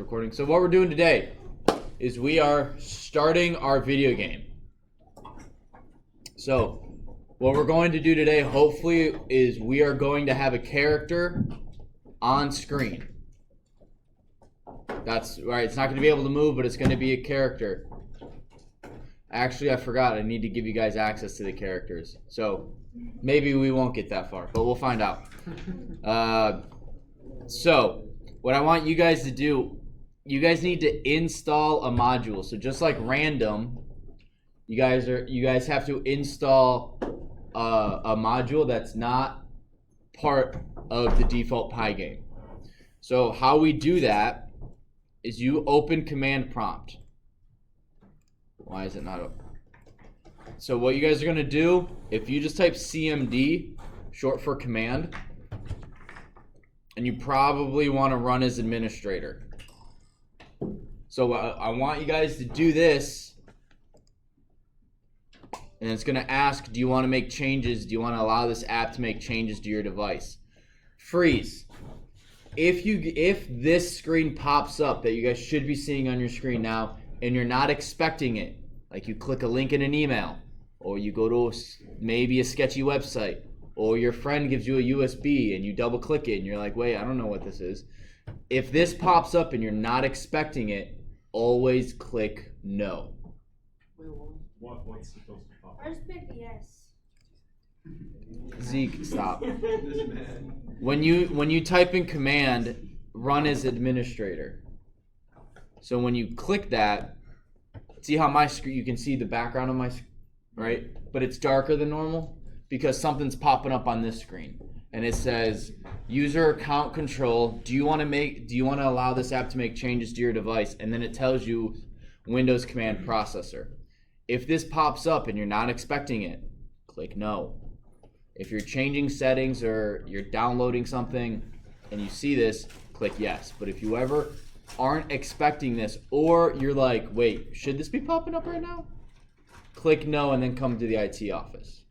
recording. So what we're doing today is we are starting our video game. So what we're going to do today, hopefully, is we are going to have a character on screen. That's right. It's not going to be able to move, but it's going to be a character. Actually, I forgot. I need to give you guys access to the characters. So maybe we won't get that far, but we'll find out. So what I want you guys to do, you guys need to install a module. So just like random, you guys have to install a module that's not part of the default Pygame. So how we do that is you open command prompt. Why is it not open? So what you guys are going to do, if you just type CMD, short for command, and you probably want to run as administrator. So I want you guys to do this, and it's going to ask, do you want to make changes? Do you want to allow this app to make changes to your device? Freeze. If this screen pops up that you guys should be seeing on your screen now, and you're not expecting it, like you click a link in an email, or you go to maybe a sketchy website, or your friend gives you a USB and you double click it and you're like, wait, I don't know what this is. If this pops up and you're not expecting it, always click no. What's supposed to pop? I just picked yes. Zeke, stop. When you type in command, run as administrator. So when you click that, see how my screen, you can see the background of my screen, right? But it's darker than normal because something's popping up on this screen. And it says, user account control, do you want to allow this app to make changes to your device? And then it tells you Windows command processor. If this pops up and you're not expecting it, click no. If you're changing settings or you're downloading something and you see this, click yes. But if you ever aren't expecting this, or you're like, wait, should this be popping up right now? Click no and then come to the IT office.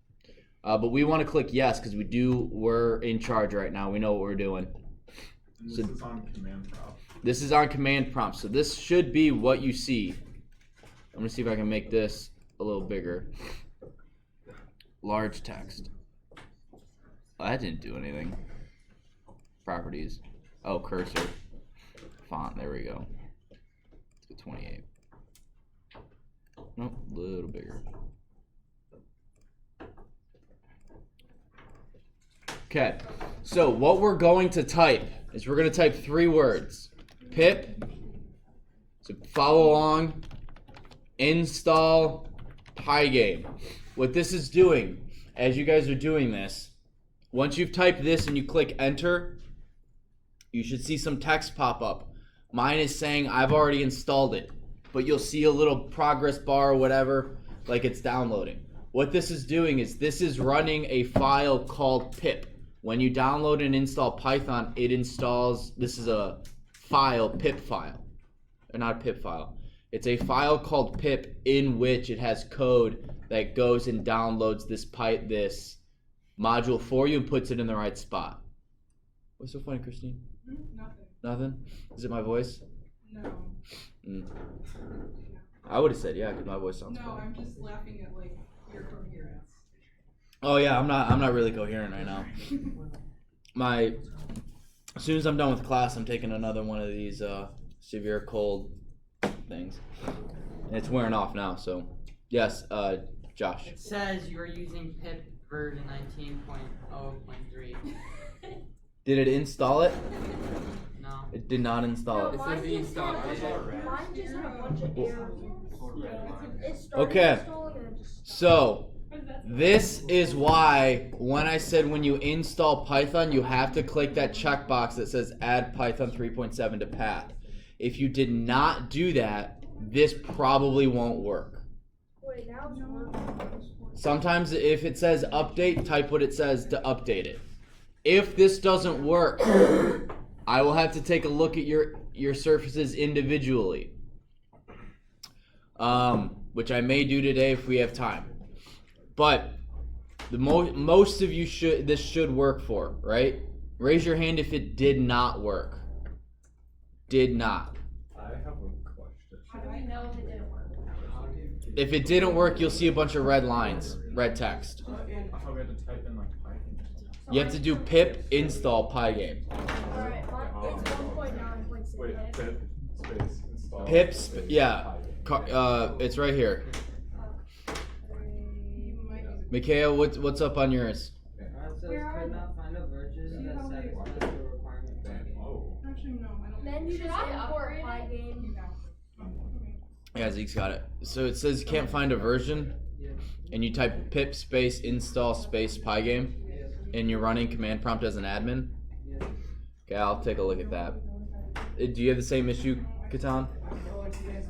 But we want to click yes because we're in charge right now. We know what we're doing. And this is on command prompt. This is on command prompt. So this should be what you see. I'm going to see if I can make this a little bigger. Large text. Oh, that didn't do anything. Properties. Oh, cursor. Font. There we go. Let's go 28. Nope, a little bigger. Okay, so what we're going to type is we're going to type 3 words. Pip, so follow along, install Pygame. What this is doing, as you guys are doing this, once you've typed this and you click enter, you should see some text pop up. Mine is saying I've already installed it, but you'll see a little progress bar or whatever, like it's downloading. What this is doing is this is running a file called pip. When you download and install Python, it installs, this is a file, pip file. Or not a pip file. It's a file called pip in which it has code that goes and downloads this module for you and puts it in the right spot. What's so funny, Christine? Nothing. Nothing? Is it my voice? No. I would have said yeah, because my voice sounds funny. No, I'm just laughing at like your coherence. Oh yeah, I'm not really coherent right now. As soon as I'm done with class, I'm taking another one of these severe cold things. And it's wearing off now, so yes, Josh. It says you are using pip version 19.0.3. Did it install it? No. It did not install it. Mine just had a bunch of errors. Okay. So this is why when I said when you install Python, you have to click that checkbox that says add Python 3.7 to path. If you did not do that, this probably won't work. Wait, now it's working. Sometimes if it says update, type what it says to update it. If this doesn't work, I will have to take a look at your surfaces individually, which I may do today if we have time. But the most of you this should work for, right? Raise your hand if it did not work. Did not. do we know if it didn't work? If it didn't work, you'll see a bunch of red lines, red text. I thought we had to type in like Pygame. You have to do pip install Pygame. Alright, it's 1.9.6. Wait, pip space install. Pip, space yeah. Pygame. It's right here. Mikhail, what's up on yours? It says could not find a version that satisfies the requirement. Oh. Actually, no, I don't. Then you Should just I import upgrade it? Pygame. Yeah, Zeke's got it. So it says you can't find a version, and you type pip space install space Pygame, and you're running command prompt as an admin. Okay, I'll take a look at that. Do you have the same issue, Catan? No, it says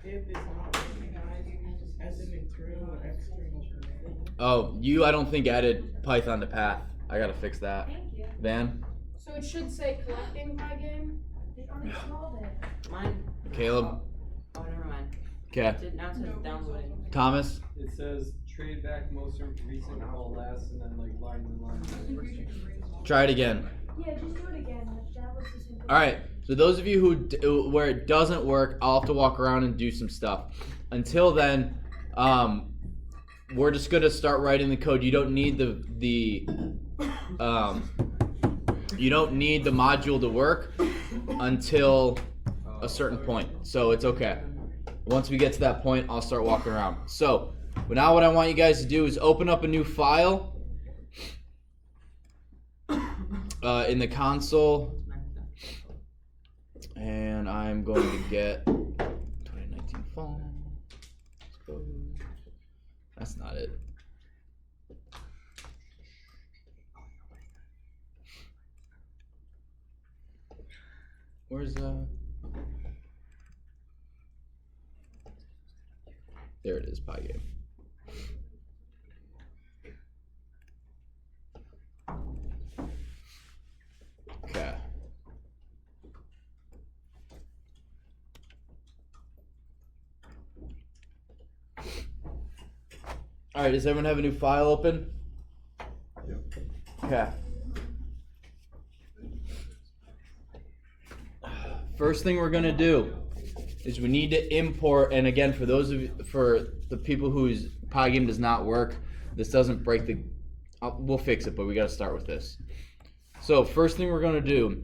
if it's not recognized as an internal or external command. Oh, I don't think added Python to path. I gotta fix that. Thank you. Van? So it should say collecting Pygame. They already installed it. Mine. Caleb? Oh, never mind. Okay. Now it says downloading. Thomas? It says trade back most recent call last, and then like lines and lines. Try it again. Yeah, just do it again. That was the same. Alright, so those of you where it doesn't work, I'll have to walk around and do some stuff. Until then, we're just gonna start writing the code. You don't need you don't need the module to work until a certain point. So it's okay. Once we get to that point, I'll start walking around. So, but now what I want you guys to do is open up a new file in the console, and I'm going to get 2019 phone. Let's go. That's not it. Where's there it is, Pygame. Okay. All right, does everyone have a new file open? Yep. Okay. First thing we're gonna do is we need to import, and again, for the people whose Pygame does not work, this doesn't break the. We'll fix it, but we got to start with this. So first thing we're gonna do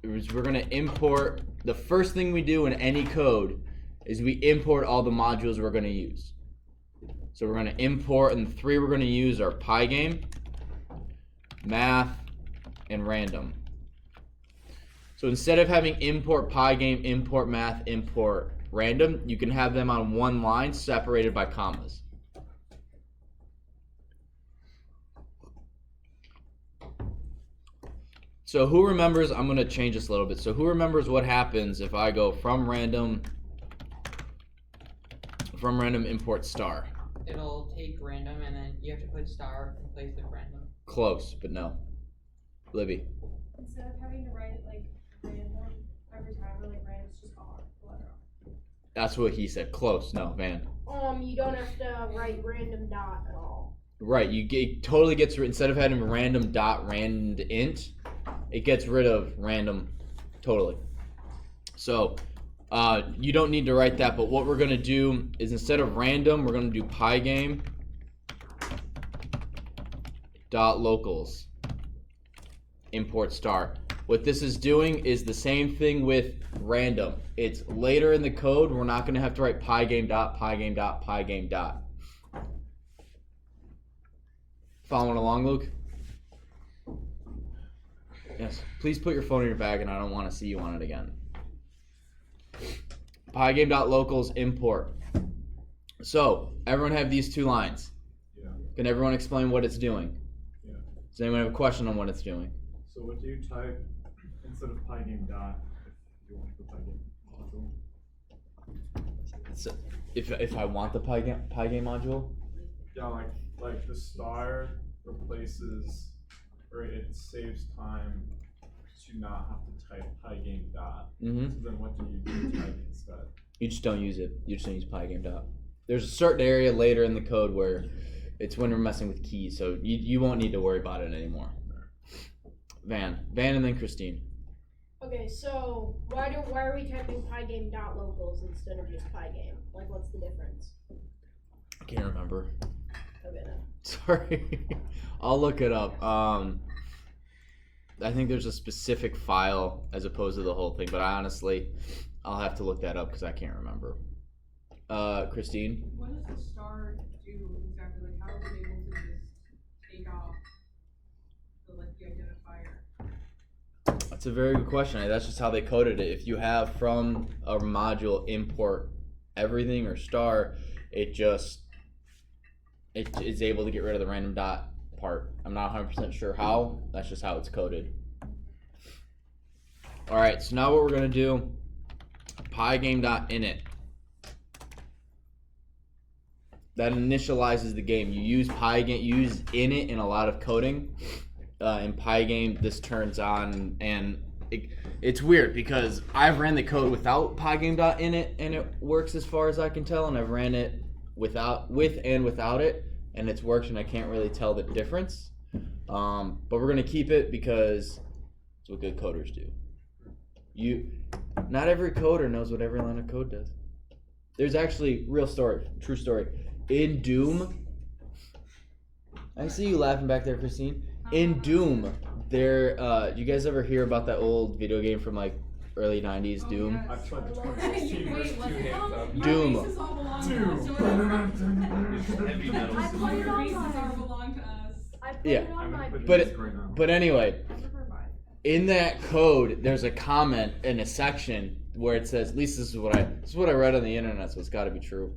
is we're gonna import. The first thing we do in any code is we import all the modules we're gonna use. So we're gonna import, and the three we're gonna use are Pygame, math, and random. So instead of having import Pygame, import math, import random, you can have them on one line separated by commas. So who remembers, I'm gonna change this a little bit. So who remembers what happens if I go from random import star? It'll take random and then you have to put star in place of random. Close, but no. Libby. Instead of having to write it like random every time, or like random, it's just R, the letter R. That's what he said. Close. No, Van. You don't have to write random dot at all. Right. It totally gets rid. Instead of having random dot rand int, it gets rid of random totally. So you don't need to write that. But what we're gonna do is instead of random, we're gonna do Pygame dot locals import star. What this is doing is the same thing with random. It's later in the code. We're not going to have to write Pygame dot Pygame dot Pygame dot. Following along, Luke? Yes. Please put your phone in your bag, and I don't want to see you on it again. Pygame dot locals import. So everyone have these two lines. Yeah. Can everyone explain what it's doing? Yeah. Does anyone have a question on what it's doing? So what do you type instead of Pygame dot if you want the Pygame module? So if I want the Pygame module, Yeah, like the star replaces, or it saves time to not have to type Pygame dot. mm-hmm. So then what do you do type instead? You just don't use it. You just don't use Pygame dot. There's a certain area later in the code where it's when we're messing with keys, so you won't need to worry about it anymore. Van and then Christine. Okay, so why are we typing Pygame.locals instead of just Pygame? Like, what's the difference? I can't remember. Okay, then. Sorry. I'll look it up. I think there's a specific file as opposed to the whole thing, but I'll have to look that up because I can't remember. Christine? What does the star do exactly? Like, how are we able to just take off the identifier? That's a very good question. That's just how they coded it. If you have from a module import everything or star, it is able to get rid of the random dot part. I'm not 100% sure how. That's just how it's coded. All right, so now what we're gonna do, pygame.init. That initializes the game. You use Pygame, you use init in a lot of coding. In Pygame, this turns on, and it's weird because I've ran the code without Pygame.init, and it works as far as I can tell, and I've ran it with and without it, and it's worked, and I can't really tell the difference. But we're gonna keep it because it's what good coders do. Not every coder knows what every line of code does. There's actually true story. In Doom, I see you laughing back there, Christine. In Doom, you guys ever hear about that old video game from like early 90s, Doom? I played the 2016 versus two hands up. Doom. Our races all belong to Doom. us. Heavy metal. I played it Our on races all my. belong to us. I played Yeah. it on my. But anyway, I prefer mine. in that code, there's a comment in a section where it says, at least this is what I read on the internet, so it's got to be true.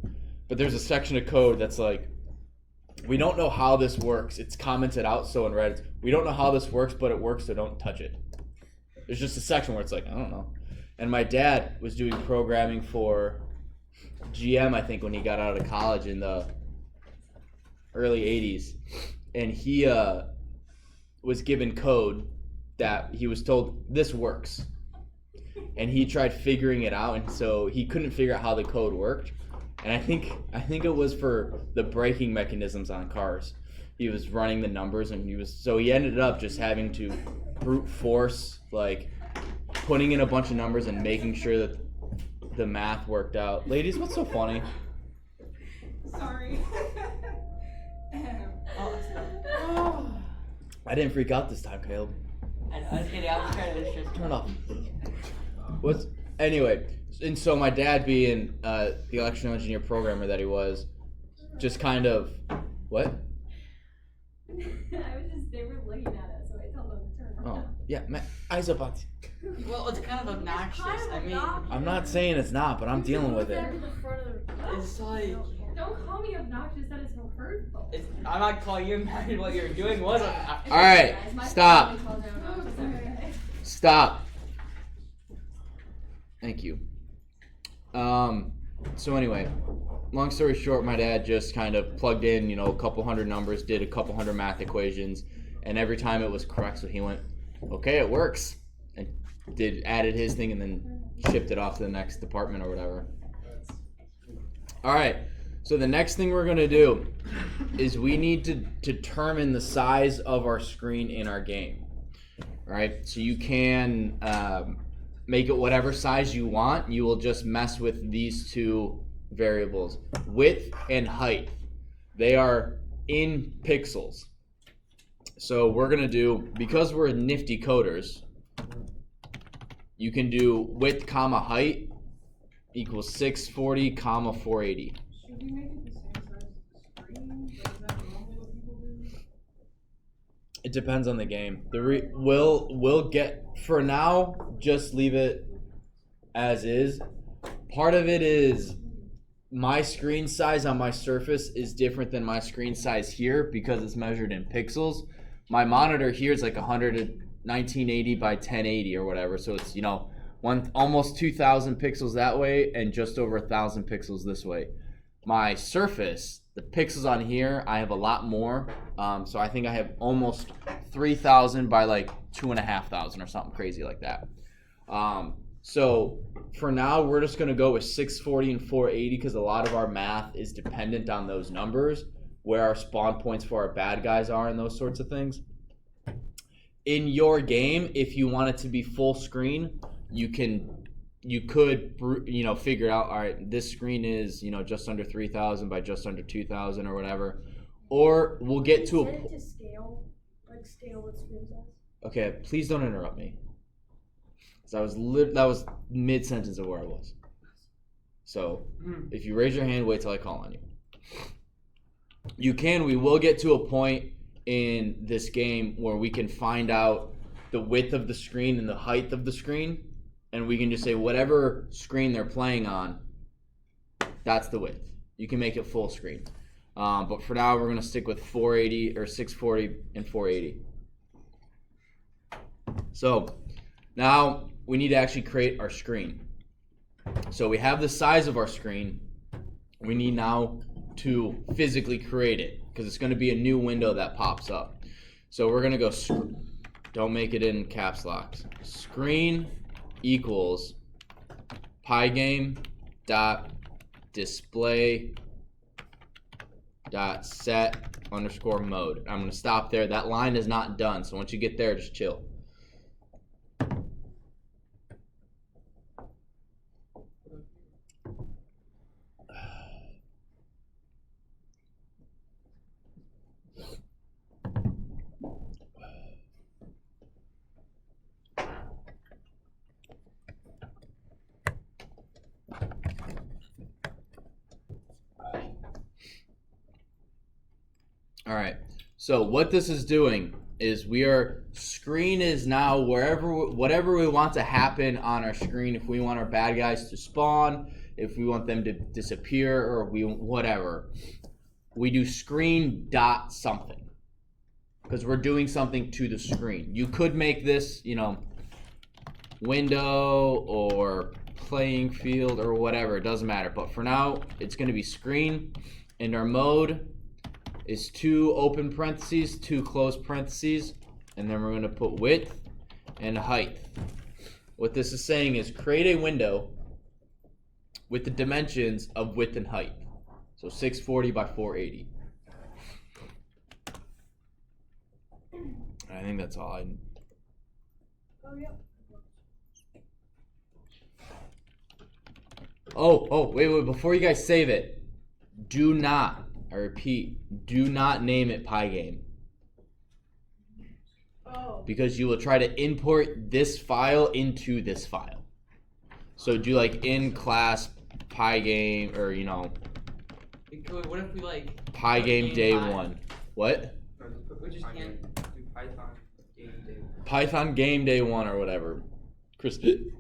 But there's a section of code that's like, we don't know how this works. It's commented out, so in Reddit, we don't know how this works, but it works, so don't touch it. There's just a section where it's like, I don't know. And my dad was doing programming for GM, I think, when he got out of college in the early 80s. And he was given code that he was told, this works. And he tried figuring it out, and so he couldn't figure out how the code worked. And I think it was for the braking mechanisms on cars. He was running the numbers, and he ended up just having to brute force, like putting in a bunch of numbers and making sure that the math worked out. Ladies, what's so funny? Sorry. I didn't freak out this time, Caleb. I was kidding. I was trying to just Turn it off. Anyway, and so my dad, being the electrical engineer programmer that he was, just kind of what? They were looking at it, so I told them to turn around. Oh, yeah, eyes up on. Well, it's kind of obnoxious. I mean, I'm not saying it's not, but I'm dealing with it. it's like Don't call me obnoxious, that is so hurtful. I'm not calling you mad. What you're doing was obnoxious. All right, stop. Okay. Stop. Thank you. So anyway, long story short, my dad just kind of plugged in, a couple hundred numbers, did a couple hundred math equations, and every time it was correct, so he went, okay, it works, and added his thing and then shipped it off to the next department or whatever. All right, so the next thing we're gonna do is we need to determine the size of our screen in our game. All right, so you can make it whatever size you want. You will just mess with these two variables, width and height. They are in pixels. So we're gonna do, because we're nifty coders, you can do width comma height equals 640 comma 480. Should we make it the same size as the screen? Like, is that normally what people do? It depends on the game. We'll get, for now, just leave it as is. Part of it is my screen size on my Surface is different than my screen size here because it's measured in pixels. My monitor here is like 1980 by 1080 or whatever, so it's almost 2,000 pixels that way and just over 1,000 pixels this way. My Surface, the pixels on here, I have a lot more. So I think I have almost 3,000 by like 2,500 or something crazy like that. So for now, we're just going to go with 640 and 480 because a lot of our math is dependent on those numbers, where our spawn points for our bad guys are and those sorts of things. in your game, if you want it to be full screen, you could figure out, all right, this screen is just under 3,000 by just under 2,000 or whatever, or we'll get to Set it to scale, like scale what screen size. Okay, please don't interrupt me. Because that was mid sentence of where I was. So if you raise your hand, wait till I call on you. We will get to a point in this game where we can find out the width of the screen and the height of the screen, and we can just say whatever screen they're playing on, that's the width. You can make it full screen. But for now, we're going to stick with 480 or 640 and 480. So now we need to actually create our screen. So we have the size of our screen. We need now to physically create it because it's going to be a new window that pops up. So we're going to go, don't make it in caps locks. Screen equals Pygame dot display dot set underscore mode. I'm going to stop there. That line is not done. So once you get there, just chill. All right, so what this is doing is screen is now whatever we want to happen on our screen. If we want our bad guys to spawn, if we want them to disappear, or whatever, we do screen dot something because we're doing something to the screen. You could make this, window or playing field or whatever. It doesn't matter. But for now, it's going to be screen, and our mode is 2 open parentheses, 2 closed parentheses, and then we're going to put width and height. What this is saying is create a window with the dimensions of width and height. So 640 by 480. I think that's all I need. Oh, yeah. Oh, wait, before you guys save it, do not, I repeat, do not name it Pygame. Oh. Because you will try to import this file into this file. So do like in class Pygame, or What if we Pygame day 1. What? We just can't do Python game day. Python game day 1 or whatever. Christine.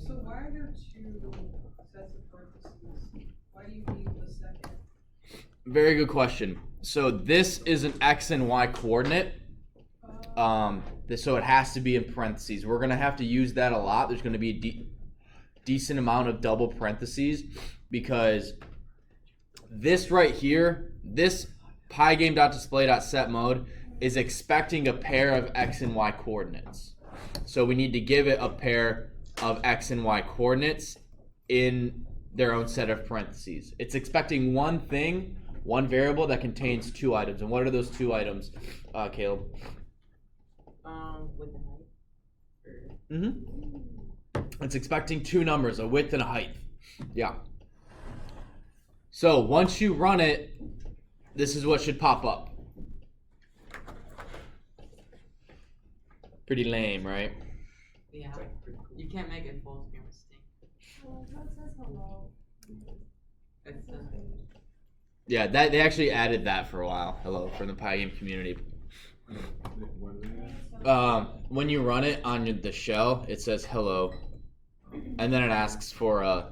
So why are there 2 sets of parentheses? Why do you need the second? Very good question. So this is an X and Y coordinate. So it has to be in parentheses. We're gonna have to use that a lot. There's gonna be a decent amount of double parentheses because this right here, this Pygame.display.set mode is expecting a pair of X and Y coordinates. So we need to give it a pair of X and Y coordinates in their own set of parentheses. It's expecting one variable that contains 2 items. And what are those 2 items, Caleb? With the height. It's expecting 2 numbers, a width and a height. Yeah. So once you run it, this is what should pop up. Pretty lame, right? Yeah. You can't make it full screen with Steam. Well, that says hello. It's Yeah, they actually added that for a while. Hello, from the Pygame community. When you run it on the shell, it says hello, and then it asks for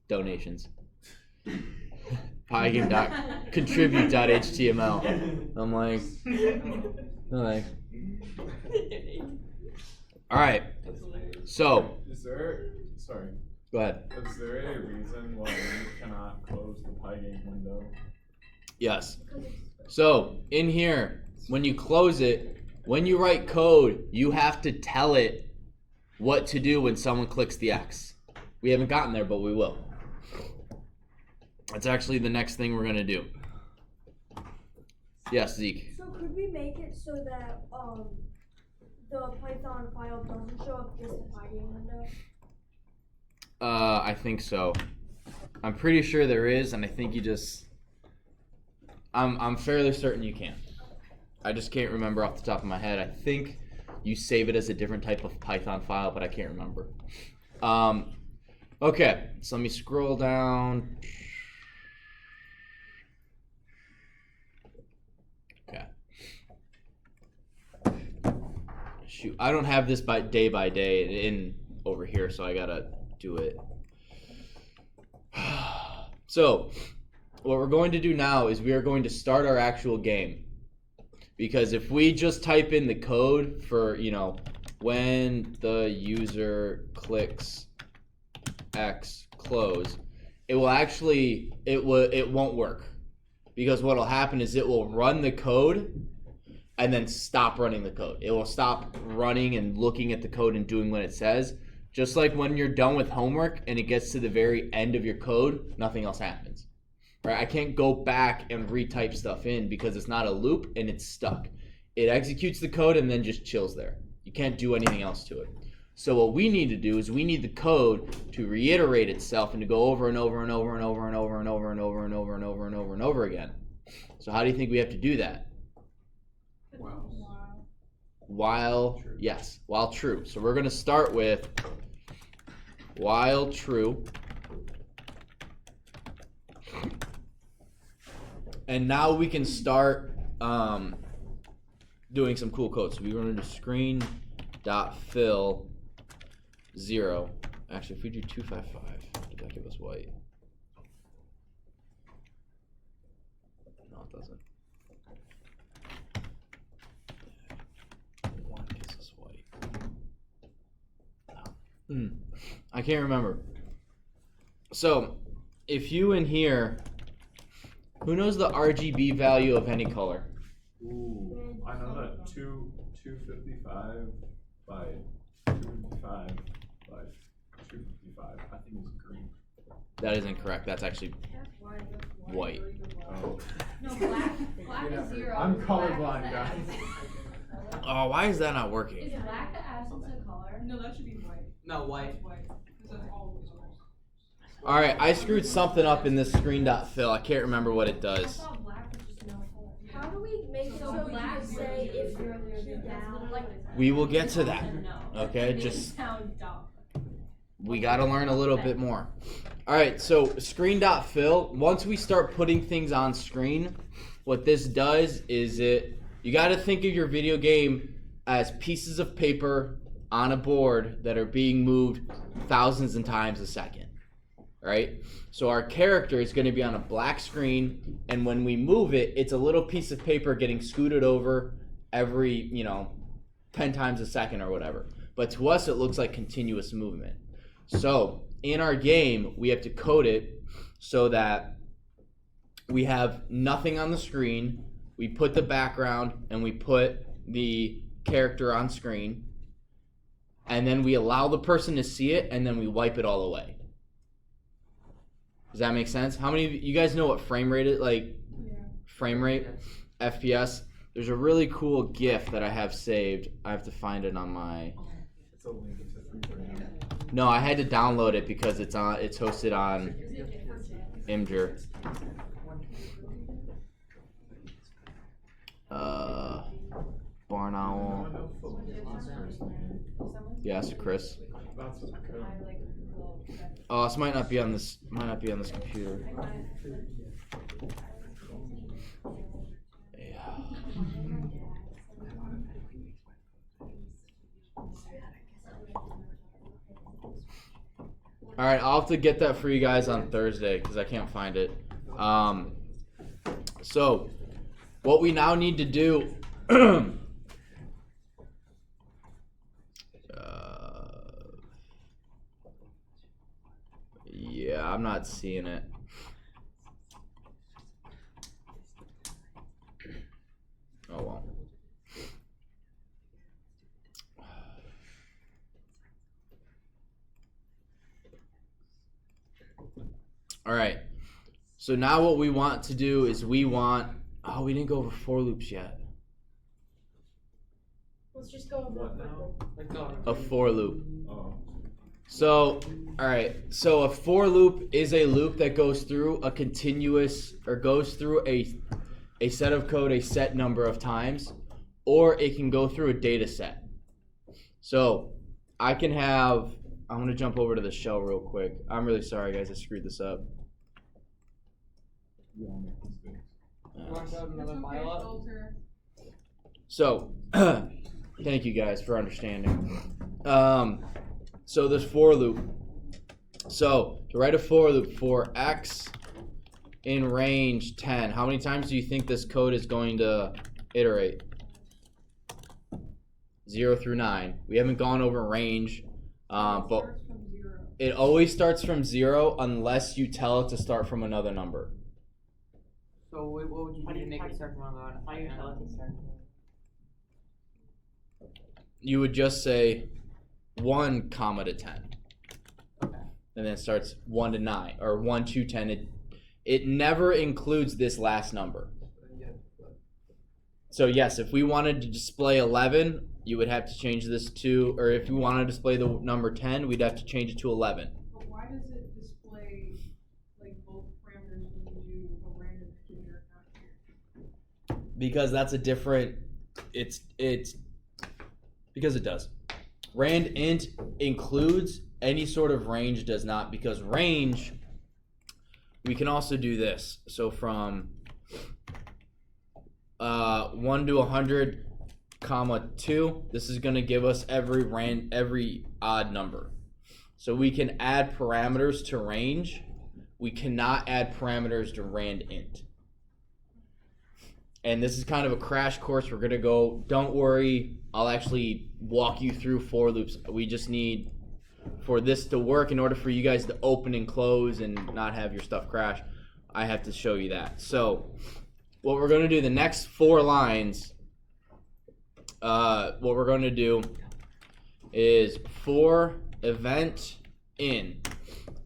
donations. Pygame.contribute.html. I'm like, all right. So, go ahead. Is there a reason why you cannot close the Pygame window? Yes. So in here, when you close it, when you write code, you have to tell it what to do when someone clicks the X. We haven't gotten there, but we will. That's actually the next thing we're gonna do. Yes, Zeke. So Could we make it so that the Python file doesn't show up just the Pygame window? I think so. I'm pretty sure there is, and I think you just. I'm fairly certain you can. I just can't remember off the top of my head. I think you save it as a different type of Python file, but I can't remember. Okay, so let me scroll down. Okay. Shoot, I don't have this by day in over here, so I gotta do it. So, what we're going to do now is we are going to start our actual game. Because if we just type in the code for, when the user clicks X close, it won't work. Because what will happen is it will run the code and then stop running the code. It will stop running and looking at the code and doing what it says. Just like when you're done with homework and it gets to the very end of your code, nothing else happens. Right? I can't go back and retype stuff in because it's not a loop and it's stuck. It executes the code and then just chills there. You can't do anything else to it. So what we need to do is we need the code to reiterate itself and to go over and over and over and over and over and over and over and over and over and over and over again. So how do you think we have to do that? While true. So we're going to start with while true. And now we can start doing some cool code. So we're going to do screen.fill 0. Actually, if we do 255, does that give us white? No, it doesn't. 1 gives us white. I can't remember. So, if you in here, who knows the RGB value of any color? Ooh, I know that 255 by 255 by 255. I think it's green. That is incorrect. That's actually white. Oh. No, black is 0. I'm Black colorblind, is the guys. absence. Oh, why is that not working? Is black the absence of color? No, that should be white. No, white. That's white. Because that's always white. All right, I screwed something up in this screen.fill. I can't remember what it I does. thought black was just no color. How do we make it so we can say if you're down? Like, We will get to that. Okay, just Sound dumb. we got to learn a little bit more. All right, so screen.fill, once we start putting things on screen, what this does is you got to think of your video game as pieces of paper on a board that are being moved thousands of times a second. Right? So our character is going to be on a black screen, and when we move it, it's a little piece of paper getting scooted over every, 10 times a second or whatever. But to us, it looks like continuous movement. So in our game, we have to code it so that we have nothing on the screen, we put the background, and we put the character on screen, and then we allow the person to see it, and then we wipe it all away. Does that make sense? How many of you guys know what frame rate is? Like, frame rate, FPS? There's a really cool GIF that I have saved. I have to find it on my. It's a link to 3.0. No, I had to download it because it's hosted on Imgur. Barn Owl. Yes, Chris. That's what's code. Oh, this might not be on this. Might not be on this computer. Yeah. All right, I'll have to get that for you guys on Thursday because I can't find it. So, what we now need to do. Yeah, I'm not seeing it. Oh well. All right. So now what we want to do is we didn't go over for loops yet. Let's just go over What it now? quickly. Let's go. A for loop. Oh. So, alright, so a for loop is a loop that goes through a continuous, or goes through a set of code a set number of times, or it can go through a data set. So, I can have, I'm going to jump over to the shell real quick. I'm really sorry guys, I screwed this up. We all make mistakes. You want to That's another okay, file up? filter. So, thank you guys for understanding. So this for loop. So to write a for loop for x in range 10, how many times do you think this code is going to iterate? 0 through 9. We haven't gone over range, but Starts from 0. it always starts from 0 unless you tell it to start from another number. So what would you do to make it start from about? How do you tell it to start? You would just say 1 comma to 10. Okay. And then it starts 1 to 9 or 1 to 10. It never includes this last number. So yes, if we wanted to display 11, you would have to change this to, or if you wanted to display the number 10, we'd have to change it to 11. But why does it display like both parameters when you do a random integer not here? Because that's a different, it's because it does. Rand int includes, any sort of range does not, because range, we can also do this. So from 1 to 100 comma 2, this is going to give us every odd number. So we can add parameters to range. We cannot add parameters to rand int. And this is kind of a crash course. We're going to go, don't worry, I'll actually walk you through for loops. We just need, for this to work, in order for you guys to open and close and not have your stuff crash, I have to show you that. So what we're going to do, the next 4 lines, what we're going to do is for event in,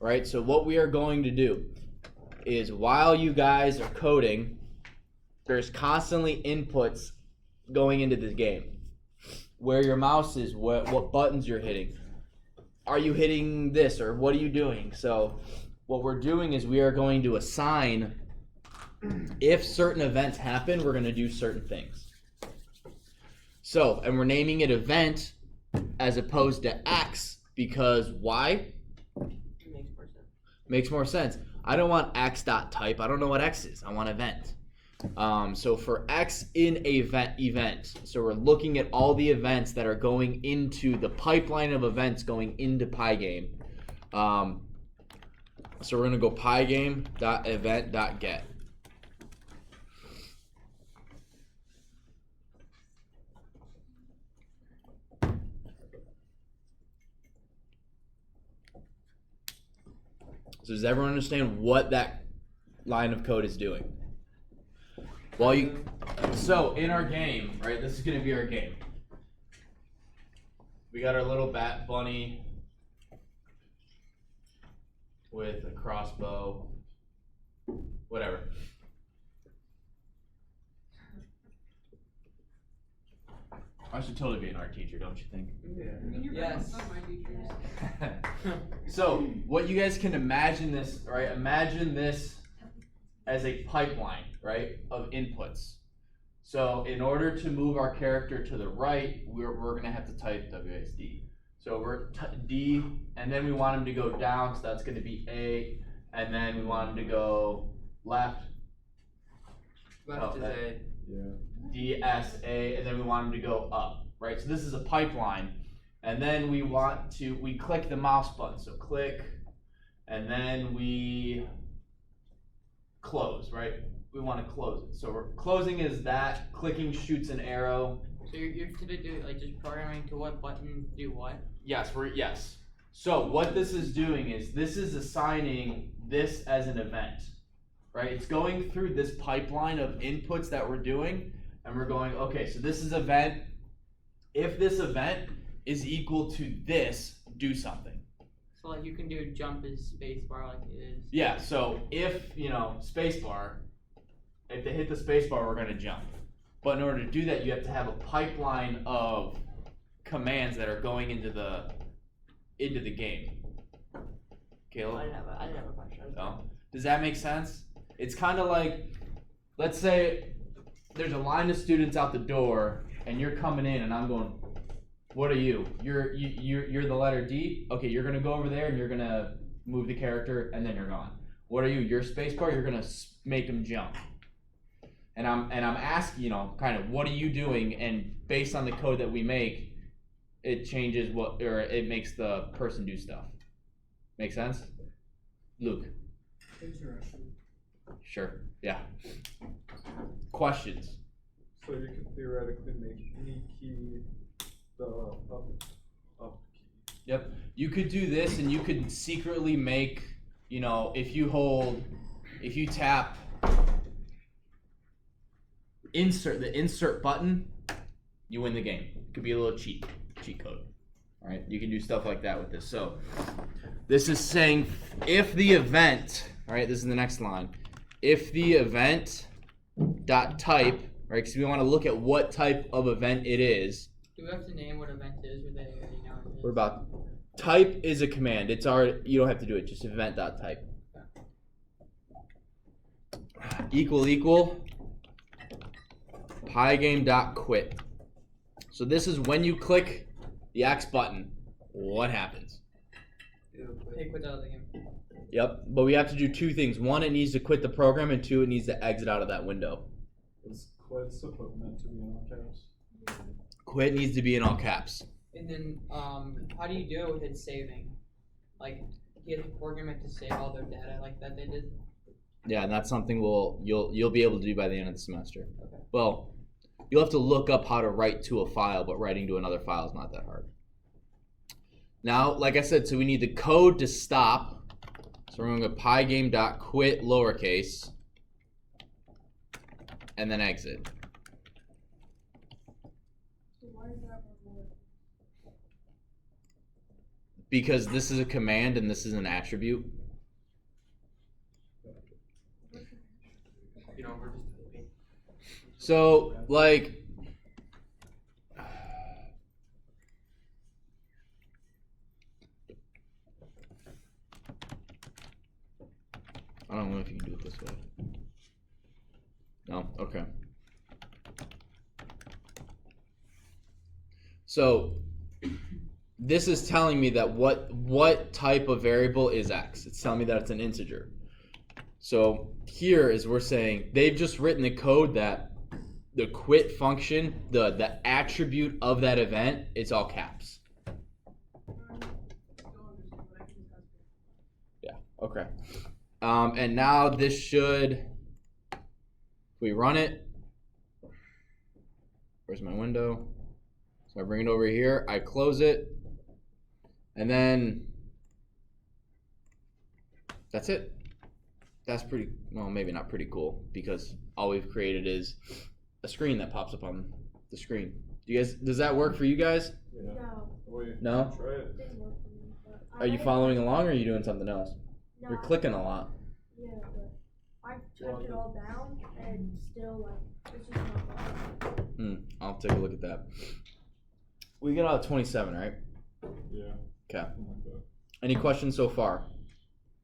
right? So what we are going to do is, while you guys are coding, there's constantly inputs going into this game. Where your mouse is, what buttons you're hitting. Are you hitting this, or what are you doing? So what we're doing is we are going to assign, if certain events happen, we're going to do certain things. So, and we're naming it event as opposed to X, because why? It makes more sense. Makes more sense. I don't want x.type. I don't know what X is. I want event. So for X in event, so we're looking at all the events that are going into the pipeline of events going into Pygame. So we're going to go pygame.event.get. So does everyone understand what that line of code is doing? So in our game, right, this is going to be our game. We got our little bat bunny with a crossbow, whatever. I should totally be an art teacher, don't you think? You're Yes. some of my teachers. So what you guys can imagine this, right? Imagine this as a pipeline, right, of inputs. So in order to move our character to the right, we're gonna have to type WSD. So we're D, and then we want him to go down, so that's gonna be A, and then we want him to go left. Left is A. Yeah. D, S, A, and then we want him to go up, right? So this is a pipeline, and then we click the mouse button, so click, and then we close, right? We want to close it. So we're closing is that, clicking shoots an arrow. So you're gonna do like just programming to what buttons do what? Yes, yes. So what this is doing is this is assigning this as an event, right? It's going through this pipeline of inputs that we're doing, and we're going, okay, so this is event. If this event is equal to this, do something. So like you can do jump as spacebar like it is. Yeah, so if, spacebar, if they hit the spacebar, we're gonna jump. But in order to do that, you have to have a pipeline of commands that are going into the game. Caleb? I didn't have a question. No. Does that make sense? It's kind of like, let's say there's a line of students out the door, and you're coming in, and I'm going, what are you? You're the letter D. Okay, you're gonna go over there, and you're gonna move the character, and then you're gone. What are you? Your spacebar. You're gonna make him jump. And I'm asking, kind of, what are you doing? And based on the code that we make, it changes it makes the person do stuff. Make sense? Luke. Interesting. Sure. Yeah. Questions? So you could theoretically make any key the up key. Yep. You could do this, and you could secretly make, if you tap the insert button, you win the game. It could be a little cheat code. All right. You can do stuff like that with this. So this is saying if the event, all right, this is the next line. If the event dot type, right, because we want to look at what type of event it is. Do we have to name what event it is, or they already know it is? We're about type is a command. It's already, you don't have to do it. Just event dot type. Equal Pygame dot quit. So this is when you click the X button, what happens? Hey, quit out of the game. Yep, but we have to do two things. One, it needs to quit the program, and two, it needs to exit out of that window. Is quit meant to be in all caps? Quit needs to be in all caps. And then, how do you do it with it saving? Like, you have to program it to save all their data like that they did? Yeah, and that's something you'll be able to do by the end of the semester. Okay. Well, you'll have to look up how to write to a file, but writing to another file is not that hard. Now, like I said, so we need the code to stop. So we're going to go pygame.quit lowercase and then exit. Because this is a command and this is an attribute. We're just typing. So, like, I don't know if you can do it this way. No? Okay. So, this is telling me that what type of variable is X. It's telling me that it's an integer. So here is we're saying they've just written the code that the quit function, the attribute of that event, it's all caps. Yeah, okay. And now this should, if we run it, where's my window? So I bring it over here, I close it, and then that's it. That's pretty, well, maybe not pretty cool, because all we've created is a screen that pops up on the screen. Does that work for you guys? Yeah. No, Wait, No? try it. it didn't work for me. But I Are you might- following along, or are you doing something else? No, You're clicking a lot. Yeah, but I typed it all down and still it's just not working. I'll take a look at that. We got out of 27, right? Yeah. Okay. Something like that. Any questions so far?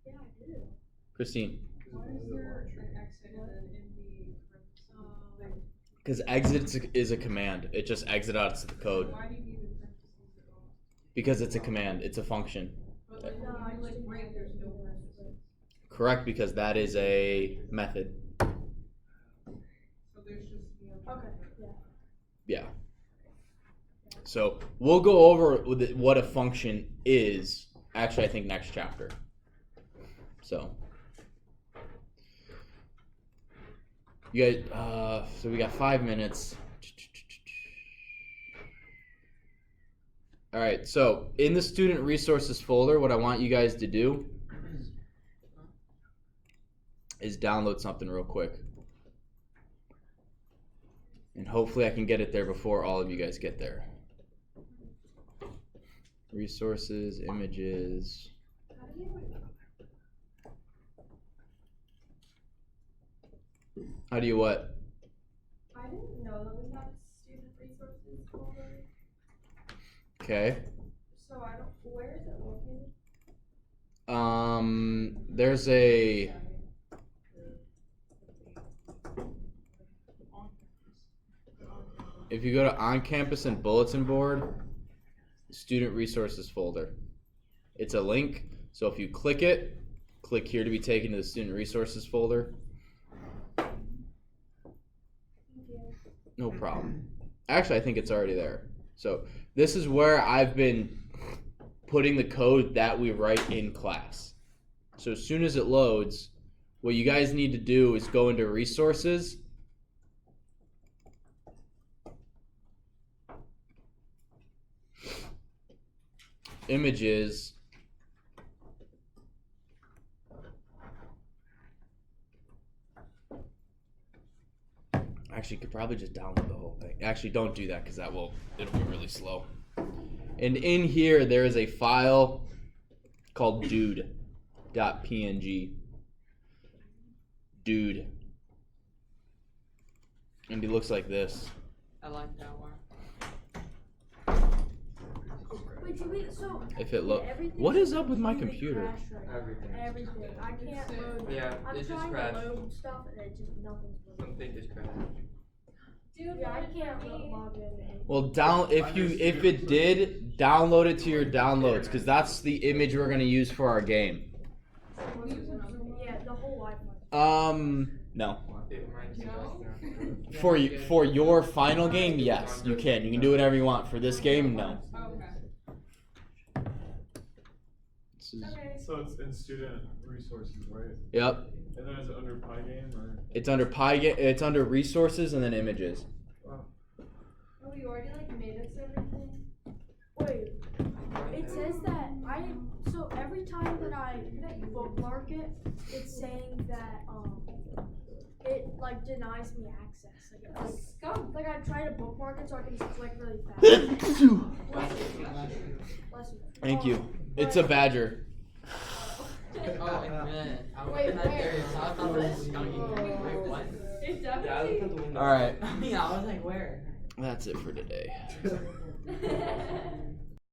Yeah, I do. Christine? Why is there an exit and then in the parentheses? Because exit is a command. It just exit out to the code. Why do you need the parentheses at all? Because it's a command. It's a function. But like, No, when you I like just break, there's no parentheses. Correct, because that is a method. So there's just more. Okay, yeah. Yeah. So we'll go over what a function is, actually, I think next chapter. So. You guys, so we got 5 minutes. All right, so in the student resources folder, what I want you guys to do is download something real quick. And hopefully I can get it there before all of you guys get there. Resources, images. How do you what? I didn't know that we had student resources folder. Okay. So I don't. Where is it located? There's a. If you go to on campus and bulletin board, student resources folder. It's a link, so if you click it, click here to be taken to the student resources folder. No problem. Actually, I think it's already there. So this is where I've been putting the code that we write in class. So as soon as it loads, what you guys need to do is go into resources. Images. Actually, you could probably just download the whole thing. Actually, don't do that because it'll be really slow. And in here, there is a file called dude.png. Dude. And he looks like this. I like that one. Wait, so If it look, everything what is up with my really computer? crashed right now. Everything. Everything. I can't load. Yeah, I'm it just trying crashed. to load stuff and it just nothing's loading. Something just crashed. Dude, Yeah, I what can't for me? log in. And Well, if it did, download it to your downloads because that's the image we're gonna use for our game. yeah, the whole Wi-Fi. No. No? For your final game, yes, you can. You can do whatever you want. For this game, no. Okay. This is- Okay. So it's in student resources, right? Yep. And then is it under Pygame or? It's under Pygame. It's under resources and then images. Oh, you already like made us everything? Wait, it says that so every time that I bookmark it, it's saying that it like denies me access. Like I try to bookmark it so I can just click really fast. Bless you. Thank you. It's a badger. Oh, wait a minute. I was Wait, not where? there. So I thought this was gonna be. Wait, what? It's Yeah, I definitely. looked out the window. All right. Yeah, I was like, where? That's it for today.